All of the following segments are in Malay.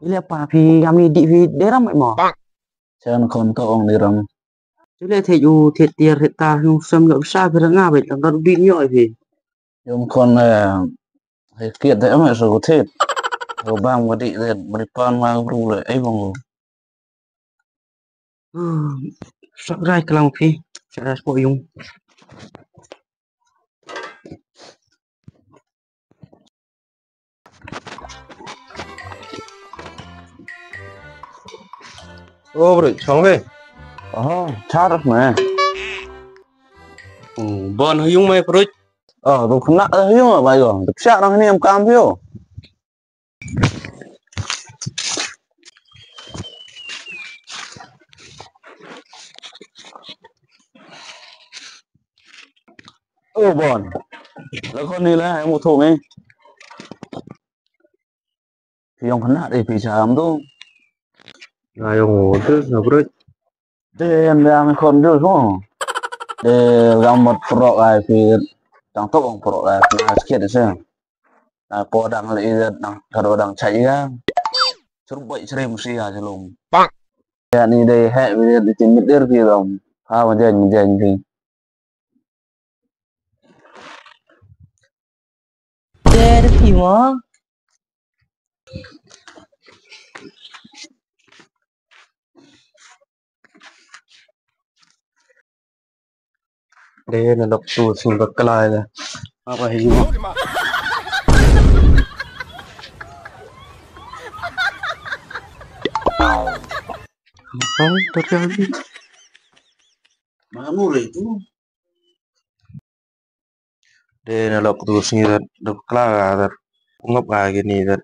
Ile apa phi yami di phi deram mai mo. Chân con to ông đi rong. Ile the yu the tier the ta hu sam lo sa phi nga bai tam ta di nyoi phi. Yung con hay kiệt đấy mà rồi thế. Rồi bang mà đi rồi mà đi pan mà ru lại ấy bông. Sak rai kelang phi. Sak rai po yung. bro, chong về. Chát rồi mà. Bon huyung mai bro. Tôi không nặng đấy mà bây giờ. Tập sát nó anh em cam phiêu. Bon.แล้วคนนี้แหละmột thùng ấy. Thì ông khán giả thì phải chạm tôi. Ayo ngodes na bro. Để em ra mấy con đưa xuống. Để làm một pro lại thì đang tốt ông pro lại là kia được xem. Là po đang lại đang thở đang chạy ra. Chút bậy xem một xí à cho lùng. Ya ni deh hek di timit dir ki dong. Majan thì. Der phi mo. Đây là độc tù sinh vật lại là. Apa hiu? Apa terjadi? Mana mulai itu? Đây là độc tù sinh vật độc lại ngốc gài cái này là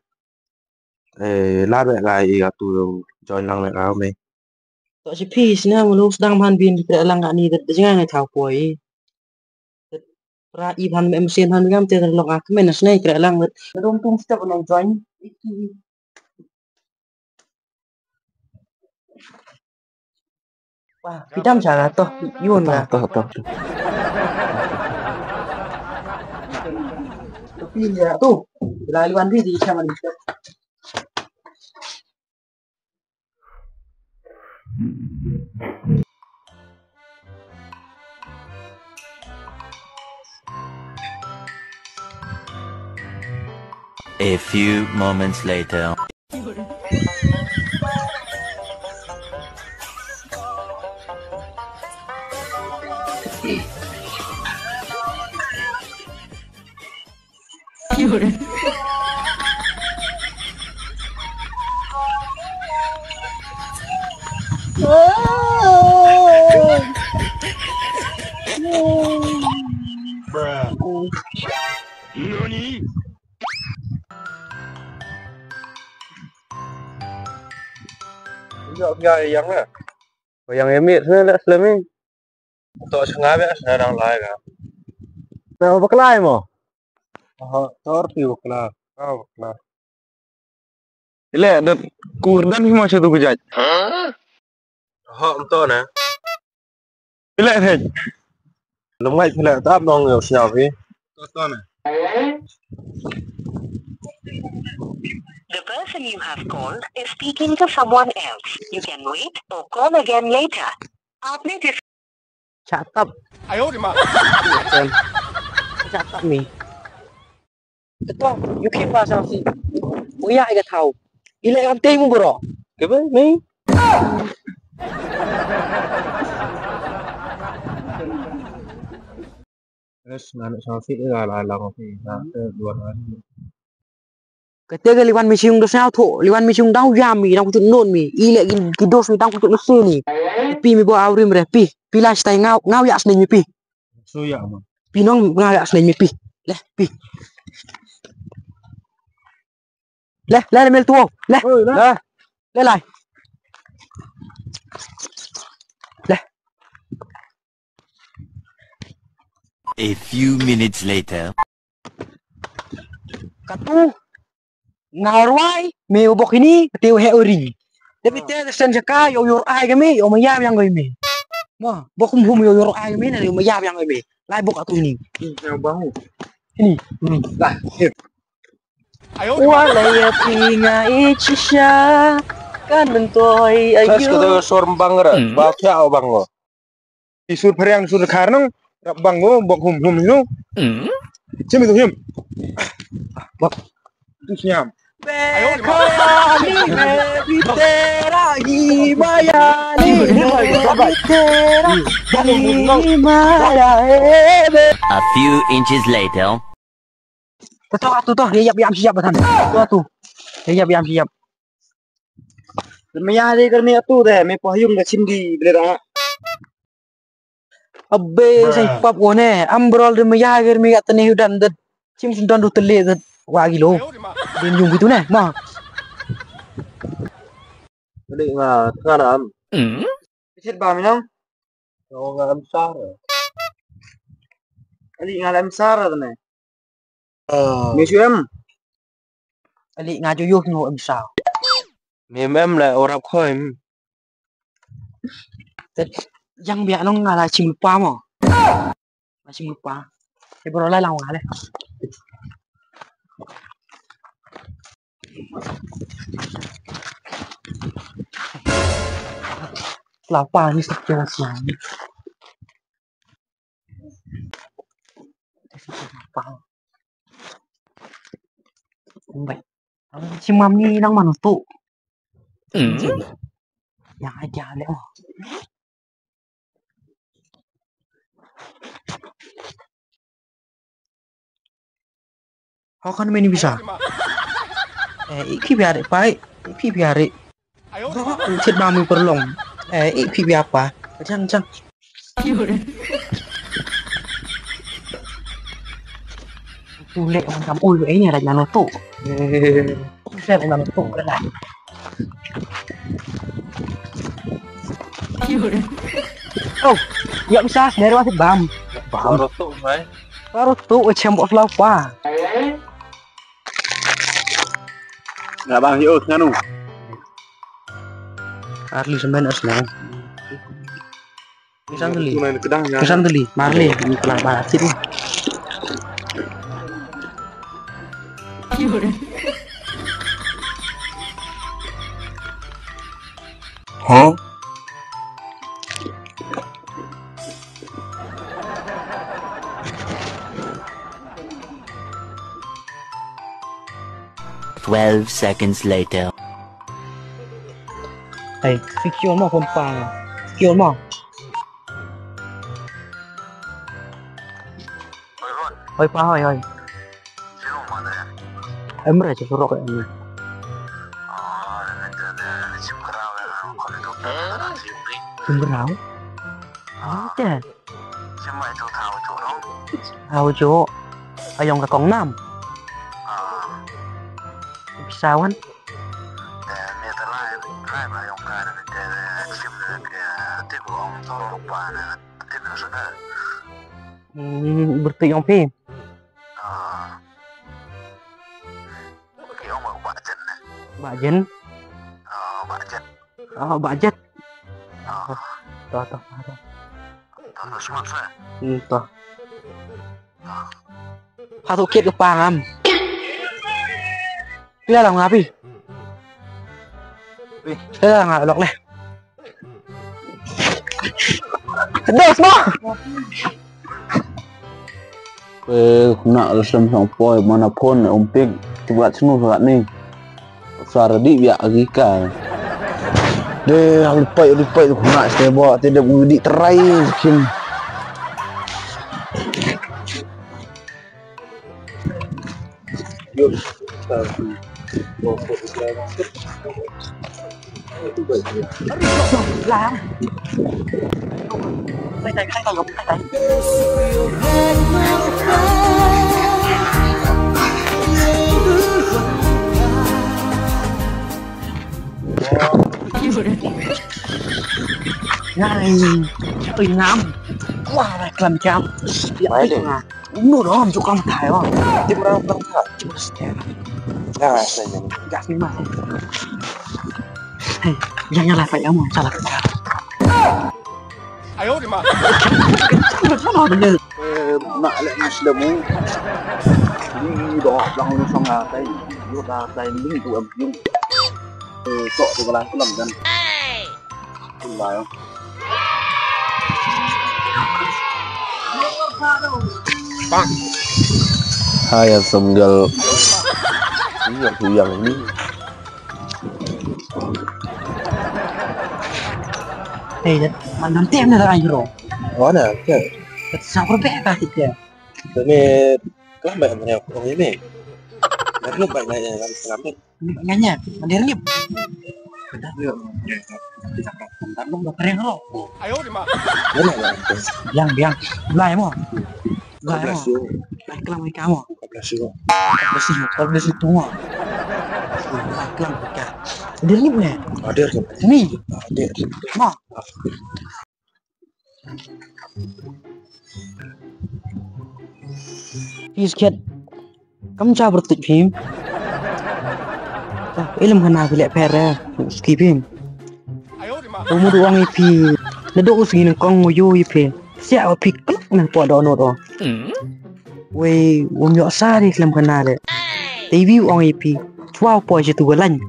lá bẹ gài ý tù cho năng lại áo mình. Tak si phi sina mulu sedang man bin tidak lang ani dat jangan ngai thau poi. Pra i ban me mesin han gam te long ak men snai tidak lang dat. Dong tung step nang join. Wah, pidam cara toh yun na. Toh. Tapi ya tuh, laluan di sama ni. A few moments later. Nani? Jawab yang lah. Yang emit sana selama ni. Tok sengah biasa sedang lai kan. Nào bác lai mà. Tor piu kena. Kau kena. Ile dat kurdan hi masih tu bejaj. Entah nè. Ile thế. Lúc ngay phải là táp non nhiều xèo đi. Entah nè. The person you have called is speaking to someone else. You can wait or call again later. आपने जिस Cakap. Ayo di mak. Cakap ni. Ketua, you kepa sama si. Uya iga tahu. Ile am temu bro. Cái ni. Terus anak Sofi là lòng thì là buồn lắm. Ketiga liwan misiung dos sao thổ, liwan misiung dau jam mi dau kutut non mi. Ile ki dos mi dau kutut no ni. Pi mi bo aurim re pi. Pi la stai ngau ya snen mi pi. So ya mà. Pi nong ngau ya snen mi pi. Le pi. Le mel tuo. Le. Le lai. Le. A few minutes later. Katu ngawai me ubok ini tiu he ori. Tapi te sen jaka yo yor ai kami yo mayam yang kami. Wah, bokum hum yo yor ai kami na yo mayam yang kami. Lai bok atu ini. Yang bahu. Ini. Lah. Walaya pinga ichisha kan mentoy Saya ayu. sudah sorm bangera, bakya bango. Isur periang sur karnong, bango bok hum itu. Cem itu him. Bak, itu siam. A few inches later. Tuh, siap betan. Tuh. Siap. Maya de karne atu de me pahayung ga chindi blera. Abbe sai pap wone ambrol de maya agar me gat ne hudan dat cim sundan du tele dat wagi lo. Din yung gitu ne, ma. Định là nga là âm. Chết bà mình không? Kau ngam sar. Ali nga làm sao rồi này? Mình chú em. Ali ngajo yo no em sao. Memang lah orang koi. Yang biak nong ngala cim lupa mo. Cim lupa. E bro lai lang ngale. Lapa ni sekian siang. Baik. Si mami nang mana tu? Yang aja le. How kan meni bisa? Iki biar baik. Iki biar. Chết ba mươi per long. Iki biar apa? Chang. Tu lệ macam ôi vậy nhà là nhà nó tụ. Xem là nó tụ cái này. Oh, ya bisa dari wasip bam. Baru tu mai. Baru tụ cem bot lau pa. Là bao nhiêu nga nu? Arli semen asna. Main kedang ya. Kesan teli, marli ini kelang banget sih. Huh? Twelve seconds later. Hey, fikir mau pompang. Fikir mau. Oi pa oi. Em ra cho rok em. Không ráo. Thế. Thao chỗ. Ở dòng là con nam. Sao anh? Berarti yang pi. Bạc Dân. Bạc Dân. Toh. Toh. Satu kit kepangam. Dia là ngapi. Thế là ngả lọc này. Dos mo. Nak resem sang poi mana pun umpik tiba senu sangat ni. Suara di biak agika. De lipai nak saya bawa tidak di terai skin. Làm. Tay tay gục tay. Này, ơi ngắm. Wow, này làm chăm. Mai deh. Nó đó làm cho con thải không? Tim orang tak. Jangan saya. Gas ni mati. Hei, jangan lah phải ông salah kerja. Ayo di mana? Kenapa bener? Nak lek mas lemu. đi đỏ lòng nó xong là tay vô ta tay linh của âm dung cọ thì có làm có lầm dân không phải không hai yang senggal ini yang tuyang ini Hey, mình làm tem này là anh rồi. Đó nè, cái Sao có vẽ ta thịt kìa? cái này các bạn này không biết này. Cái lúc bạn này làm đi. Ngắn nhỉ? Mình đến nghiệp. Mình đã được. Mình đã弄được riêng rồi. Cái này là Biang, lại mà. cặp Lại là mà. siêu, Lại cái làm cái mà. cặp là siêu. Cặp là siêu tung à. Lại cái làm cả. Đến nghiệp nè. Ở đây rồi. Ni. Ở đây. Mà. Fisket. Kamu coba bertujuh film. Ilmu kena pilih pera, skip film. Kamu doang ipi. Nado usgi nang kong ngoyo ipi. Siapa pikir nang pada ono to. Wei, yo sari kelam kena de. TV uang ipi. Wow poi situ galan.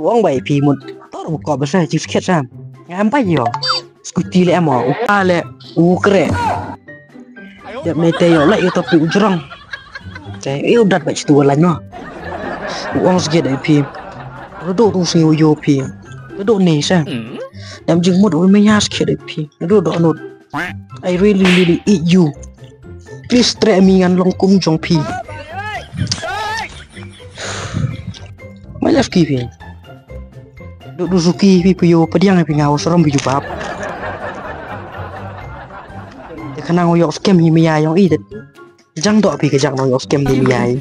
Uang bai ipi mun. Tor buka besar fisket sam. Ngampai yo. Skuti le amo. Ale ukre. Jap nete yo lại yo tapi ujrang. Saya udah baca situ galan no. Uang segitu ipi. Duduk tu sing yo pi. Duduk ni sa. Dam jeng mod oi menya segitu pi. Duduk not. I really eat you. Please try me ngan long kum jong pi. Malas ki pi. Duduk suki pi puyo pediang pi ngau seram pi jubab. Dia kena ngoyok scam hi maya yang i det. Jang dok pi ke jang ngoyok scam di maya.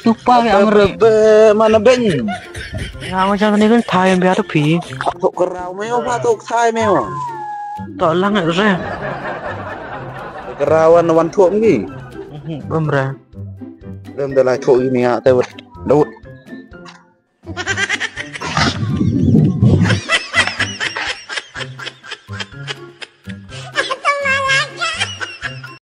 Lupa ya amre. mana ben Ya macam ni kan thai biar tu pi. thuộc kerau meo apa thuộc thai meo Tak lang nak re. kerawan wan thuộc gì Bom ra. đâm đây là thuộc gì nè tay vật đâu